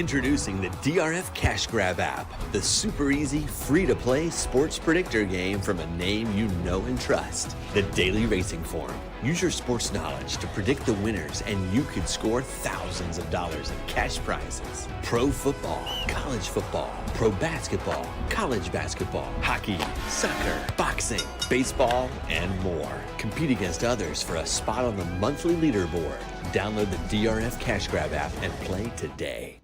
Introducing the DRF Cash Grab app, the super easy, free-to-play sports predictor game from a name you know and trust, the Daily Racing Form. Use your sports knowledge to predict the winners, and you could score thousands of dollars in cash prizes. Pro football, college football, pro basketball, college basketball, hockey, soccer, boxing, baseball, and more. Compete against others for a spot on the monthly leaderboard. Download the DRF Cash Grab app and play today.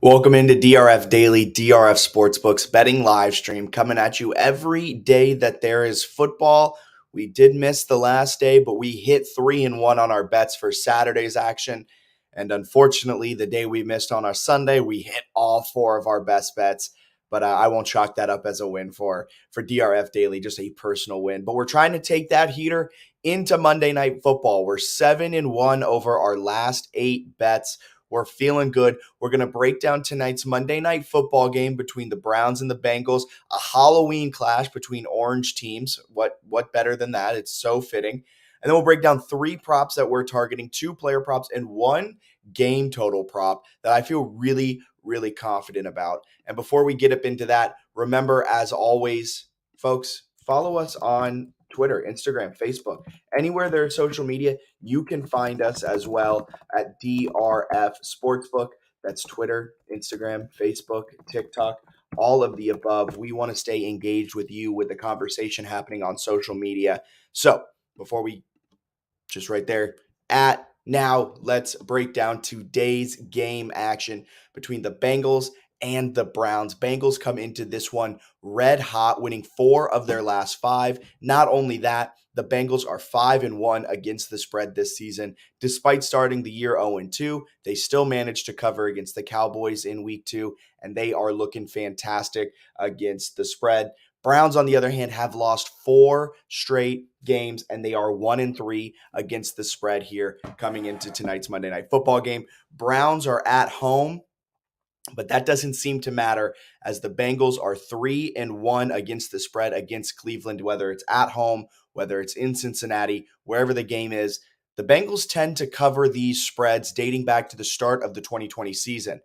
Welcome into DRF Daily, DRF Sportsbook's betting live stream, coming at you every day that there is football. We did miss the last day, but we hit 3-1 on our bets for Saturday's action. And unfortunately, the day we missed on our Sunday, we hit all 4 of our best bets. But I won't chalk that up as a win for DRF Daily, just a personal win. But we're trying to take that heater into Monday Night Football. We're 7-1 over our last 8 bets. We're feeling good. We're going to break down tonight's Monday Night Football game between the Browns and the Bengals, a Halloween clash between orange teams. What better than that? It's so fitting. And then we'll break down 3 props that we're targeting, 2 player props, and 1 game total prop that I feel really, really confident about. And before we get up into that, remember, as always, folks, follow us on Twitter, Instagram, Facebook, anywhere there's social media. You can find us as well at DRF Sportsbook. That's Twitter, Instagram, Facebook, TikTok, all of the above. We want to stay engaged with you with the conversation happening on social media. So before we just right there at now, let's break down today's game action between the Bengals and the Browns. Bengals come into this one red hot, winning 4 of their last 5. Not only that, the Bengals are 5-1 against the spread this season. Despite starting the year 0-2, they still managed to cover against the Cowboys in week 2, and they are looking fantastic against the spread. Browns, on the other hand, have lost 4 straight games, and they are 1-3 against the spread here coming into tonight's Monday Night Football game. Browns are at home, but that doesn't seem to matter as the Bengals are 3-1 against the spread against Cleveland, whether it's at home, whether it's in Cincinnati, wherever the game is. The Bengals tend to cover these spreads dating back to the start of the 2020 season.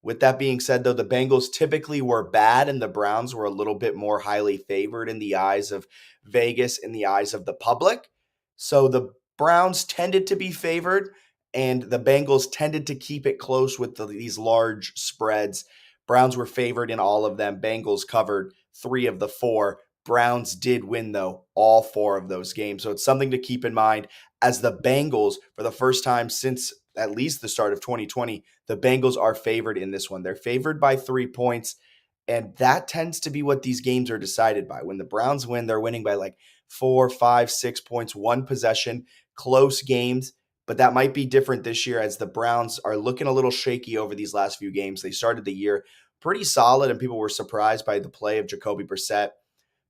With that being said, though, the Bengals typically were bad and the Browns were a little bit more highly favored in the eyes of Vegas, in the eyes of the public. So the Browns tended to be favored, and the Bengals tended to keep it close with these large spreads. Browns were favored in all of them. Bengals covered 3 of the 4. Browns did win, though, all 4 of those games. So it's something to keep in mind as the Bengals, for the first time since at least the start of 2020, the Bengals are favored in this one. They're favored by 3 points, and that tends to be what these games are decided by. When the Browns win, they're winning by like 4, 5, 6 points, 1 possession, close games. But that might be different this year as the Browns are looking a little shaky over these last few games. They started the year pretty solid, and people were surprised by the play of Jacoby Brissett.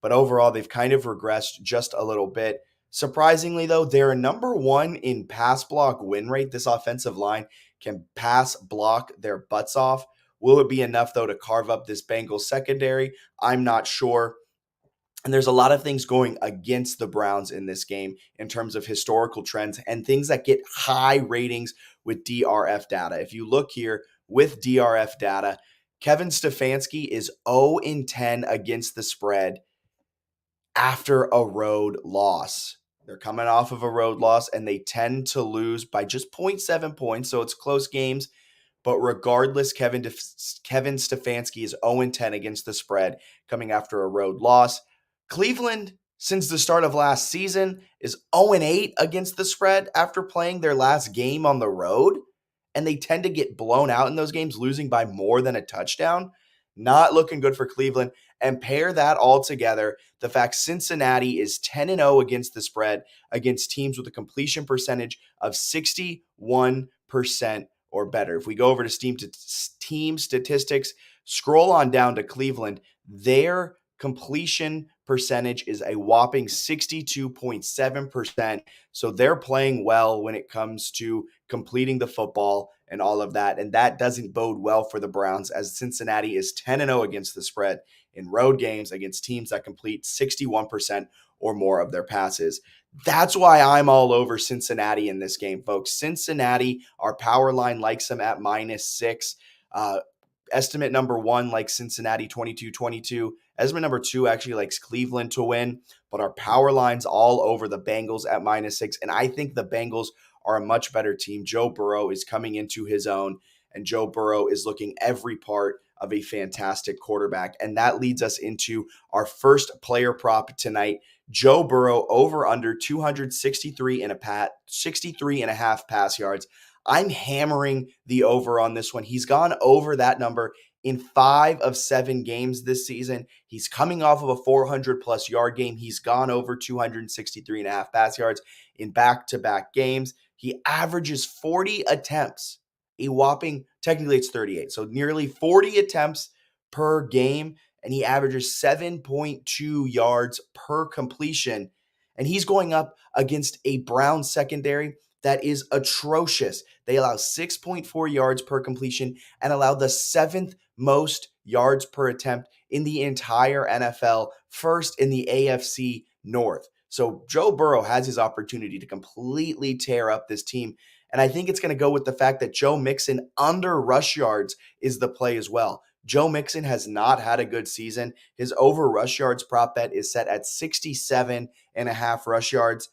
But overall, they've kind of regressed just a little bit. Surprisingly, though, they're number 1 in pass block win rate. This offensive line can pass block their butts off. Will it be enough, though, to carve up this Bengals secondary? I'm not sure. And there's a lot of things going against the Browns in this game in terms of historical trends and things that get high ratings with DRF data. If you look here with DRF data, Kevin Stefanski is 0-10 against the spread after a road loss. They're coming off of a road loss, and they tend to lose by just 0.7 points, so it's close games. But regardless, Kevin Stefanski is 0-10 against the spread coming after a road loss. Cleveland, since the start of last season, is 0-8 against the spread after playing their last game on the road, and they tend to get blown out in those games, losing by more than a touchdown. Not looking good for Cleveland. And pair that all together, the fact Cincinnati is 10-0 against the spread against teams with a completion percentage of 61% or better. If we go over to team statistics, scroll on down to Cleveland, their completion percentage is a whopping 62.7%. So they're playing well when it comes to completing the football and all of that. And that doesn't bode well for the Browns, as Cincinnati is 10-0 against the spread in road games against teams that complete 61% or more of their passes. That's why I'm all over Cincinnati in this game, folks. Cincinnati, our power line likes them at -6. Estimate number one likes Cincinnati 22-22. Estimate number two actually likes Cleveland to win, but our power line's all over the Bengals at -6. And I think the Bengals are a much better team. Joe Burrow is coming into his own, and Joe Burrow is looking every part of a fantastic quarterback. And that leads us into our first player prop tonight. Joe Burrow over under 263 63 and a half pass yards. I'm hammering the over on this one. He's gone over that number in 5 of 7 games this season. He's coming off of a 400-plus yard game. He's gone over 263 and a half pass yards in back-to-back games. He averages 40 attempts, a whopping, technically it's 38, so nearly 40 attempts per game, and he averages 7.2 yards per completion. And he's going up against a Browns secondary that is atrocious. They allow 6.4 yards per completion and allow the 7th most yards per attempt in the entire NFL, first in the AFC North. So Joe Burrow has his opportunity to completely tear up this team. And I think it's going to go with the fact that Joe Mixon under rush yards is the play as well. Joe Mixon has not had a good season. His over rush yards prop bet is set at 67 and a half rush yards.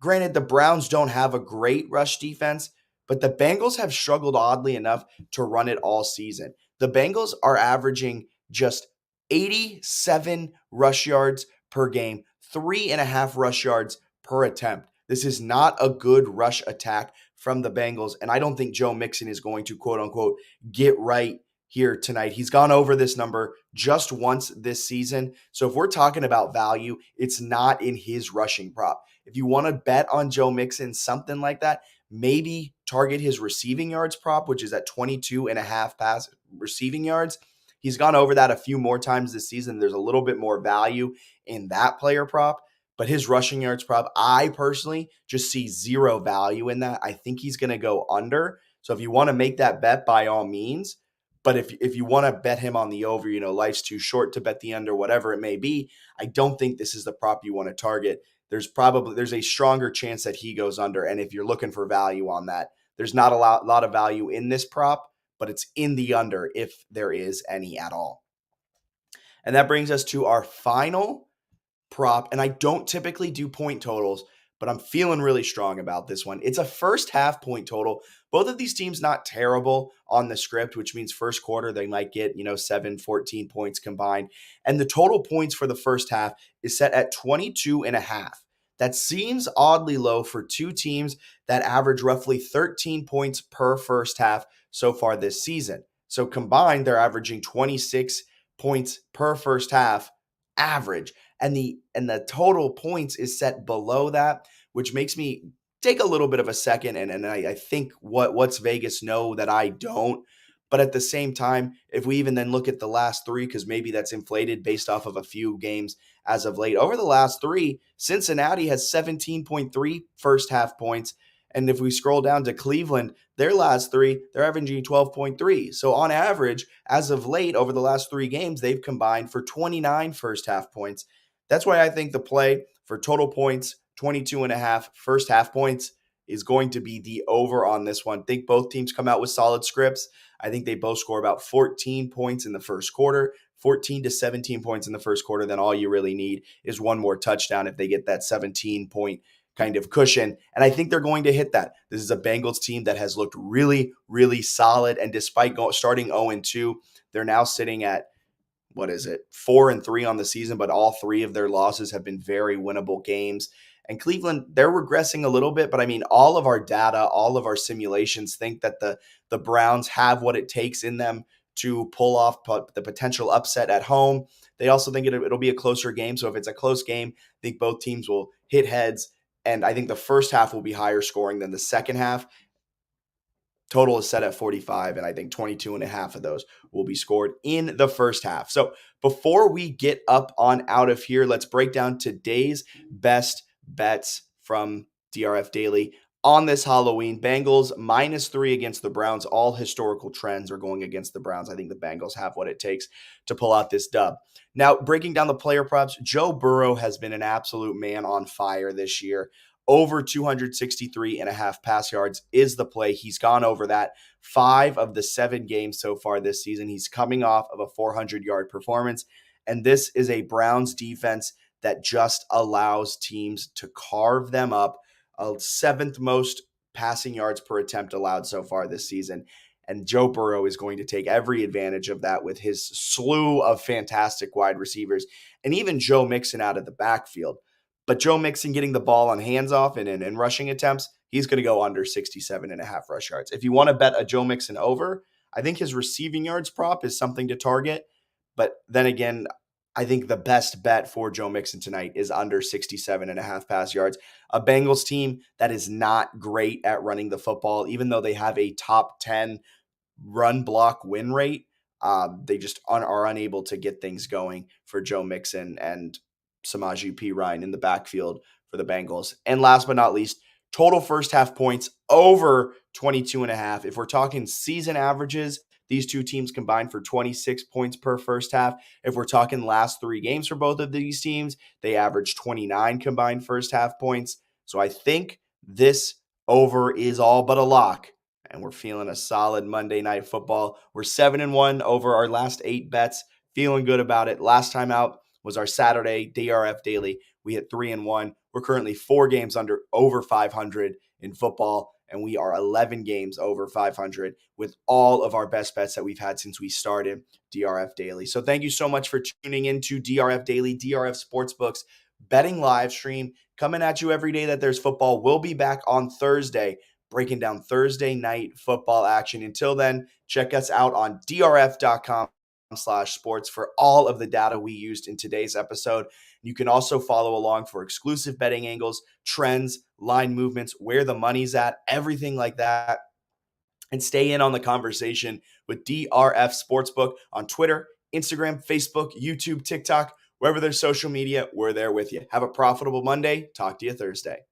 Granted, the Browns don't have a great rush defense, but the Bengals have struggled oddly enough to run it all season. The Bengals are averaging just 87 rush yards per game, 3.5 rush yards per attempt. This is not a good rush attack from the Bengals, and I don't think Joe Mixon is going to, quote unquote, get right here tonight. He's gone over this number just once this season. So if we're talking about value, it's not in his rushing prop. If you want to bet on Joe Mixon, something like that, maybe target his receiving yards prop, which is at 22 and a half pass receiving yards. He's gone over that a few more times this season. There's a little bit more value in that player prop, but his rushing yards prop, I personally just see zero value in that. I think he's going to go under. So if you want to make that bet, by all means. But if you want to bet him on the over, life's too short to bet the under, whatever it may be, I don't think this is the prop you want to target. There's a stronger chance that he goes under. And if you're looking for value on that, there's not a lot of value in this prop, but it's in the under if there is any at all. And that brings us to our final prop. And I don't typically do point totals, but I'm feeling really strong about this one. It's a first half point total. Both of these teams not terrible on the script, which means first quarter they might get, 7, 14 points combined. And the total points for the first half is set at 22 and a half. That seems oddly low for two teams that average roughly 13 points per first half so far this season. So combined, they're averaging 26 points per first half average. And the total points is set below that, which makes me take a little bit of a second. And I think what's Vegas know that I don't. But at the same time, if we even then look at the last 3, because maybe that's inflated based off of a few games as of late. Over the last 3, Cincinnati has 17.3 first half points. And if we scroll down to Cleveland, their last 3, they're averaging 12.3. So on average, as of late, over the last 3 games, they've combined for 29 first half points. That's why I think the play for total points, 22 and a half first half points, is going to be the over on this one. I think both teams come out with solid scripts. I think they both score about 14 points in the first quarter, 14 to 17 points in the first quarter. Then all you really need is one more touchdown if they get that 17-point kind of cushion. And I think they're going to hit that. This is a Bengals team that has looked really, really solid. And despite starting 0-2, they're now sitting at, 4-3 on the season, but all 3 of their losses have been very winnable games. And Cleveland, they're regressing a little bit, but I mean, all of our data, all of our simulations think that the Browns have what it takes in them to pull off the potential upset at home. They also think it'll be a closer game. So if it's a close game, I think both teams will hit heads. And I think the first half will be higher scoring than the second half. Total is set at 45, and I think 22 and a half of those will be scored in the first half. So before we get up on out of here, let's break down today's best bets from DRF Daily on this Halloween. Bengals -3 against the Browns. All historical trends are going against the Browns. I think the Bengals have what it takes to pull out this dub. Now, breaking down the player props, Joe Burrow has been an absolute man on fire this year. Over 263 and a half pass yards is the play. He's gone over that 5 of the 7 games so far this season. He's coming off of a 400-yard performance, and this is a Browns defense that just allows teams to carve them up. A 7th most passing yards per attempt allowed so far this season. And Joe Burrow is going to take every advantage of that with his slew of fantastic wide receivers and even Joe Mixon out of the backfield. But Joe Mixon getting the ball on handoff and rushing attempts, he's going to go under 67 and a half rush yards. If you want to bet a Joe Mixon over, I think his receiving yards prop is something to target. But then again, I think the best bet for Joe Mixon tonight is under 67 and a half pass yards. A Bengals team that is not great at running the football, even though they have a top 10 run block win rate. They just are unable to get things going for Joe Mixon and Samaje Perine in the backfield for the Bengals. And last but not least, total first half points over 22 and a half. If we're talking season averages, these two teams combined for 26 points per first half. If we're talking last 3 games for both of these teams, they average 29 combined first half points. So I think this over is all but a lock. And we're feeling a solid Monday Night Football. We're 7-1 over our last 8 bets. Feeling good about it. Last time out was our Saturday DRF Daily. We hit 3-1. We're currently 4 games over 500 in football, and we are 11 games over 500 with all of our best bets that we've had since we started DRF Daily. So thank you so much for tuning into DRF Daily, DRF Sportsbook's betting live stream, coming at you every day that there's football. We'll be back on Thursday, breaking down Thursday night football action. Until then, check us out on drf.com/sports for all of the data we used in today's episode. You can also follow along for exclusive betting angles, trends, line movements, where the money's at, everything like that. And stay in on the conversation with DRF Sportsbook on Twitter, Instagram, Facebook, YouTube, TikTok, wherever there's social media, we're there with you. Have a profitable Monday. Talk to you Thursday.